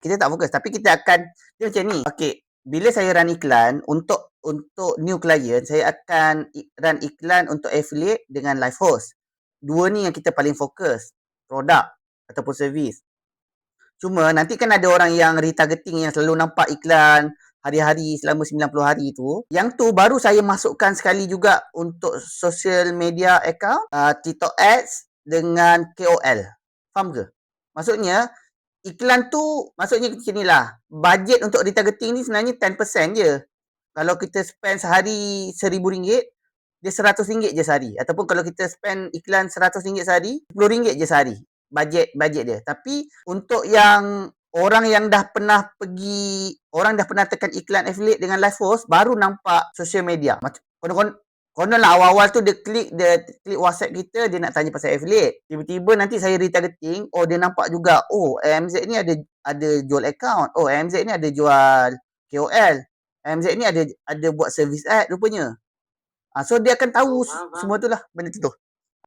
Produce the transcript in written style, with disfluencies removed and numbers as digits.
kita tak fokus. Tapi kita akan, dia macam ni. Okay, bila saya run iklan, untuk new client, saya akan run iklan untuk affiliate dengan live host. Dua ni yang kita paling fokus. Produk ataupun servis. Cuma nanti kan ada orang yang retargeting yang selalu nampak iklan hari-hari selama 90 hari tu. Yang tu baru saya masukkan sekali juga untuk social media account, TikTok ads dengan KOL. Faham ke? Maksudnya, iklan tu, maksudnya macam ni lah. Bajet untuk retargeting ni sebenarnya 10% je. Kalau kita spend sehari RM1,000, dia RM100 je sehari. Ataupun kalau kita spend iklan RM100 sehari, RM10 je sehari. Bajet dia. Tapi untuk yang orang yang dah pernah tekan iklan affiliate dengan live host, baru nampak social media. Konon lah awal-awal tu dia klik WhatsApp kita, dia nak tanya pasal affiliate. Tiba-tiba nanti saya retargeting, dia nampak juga, AMZ ni ada jual account. AMZ ni ada jual KOL. AMZ ni ada buat service ad rupanya. So dia akan tahu semua tu lah, benda tu.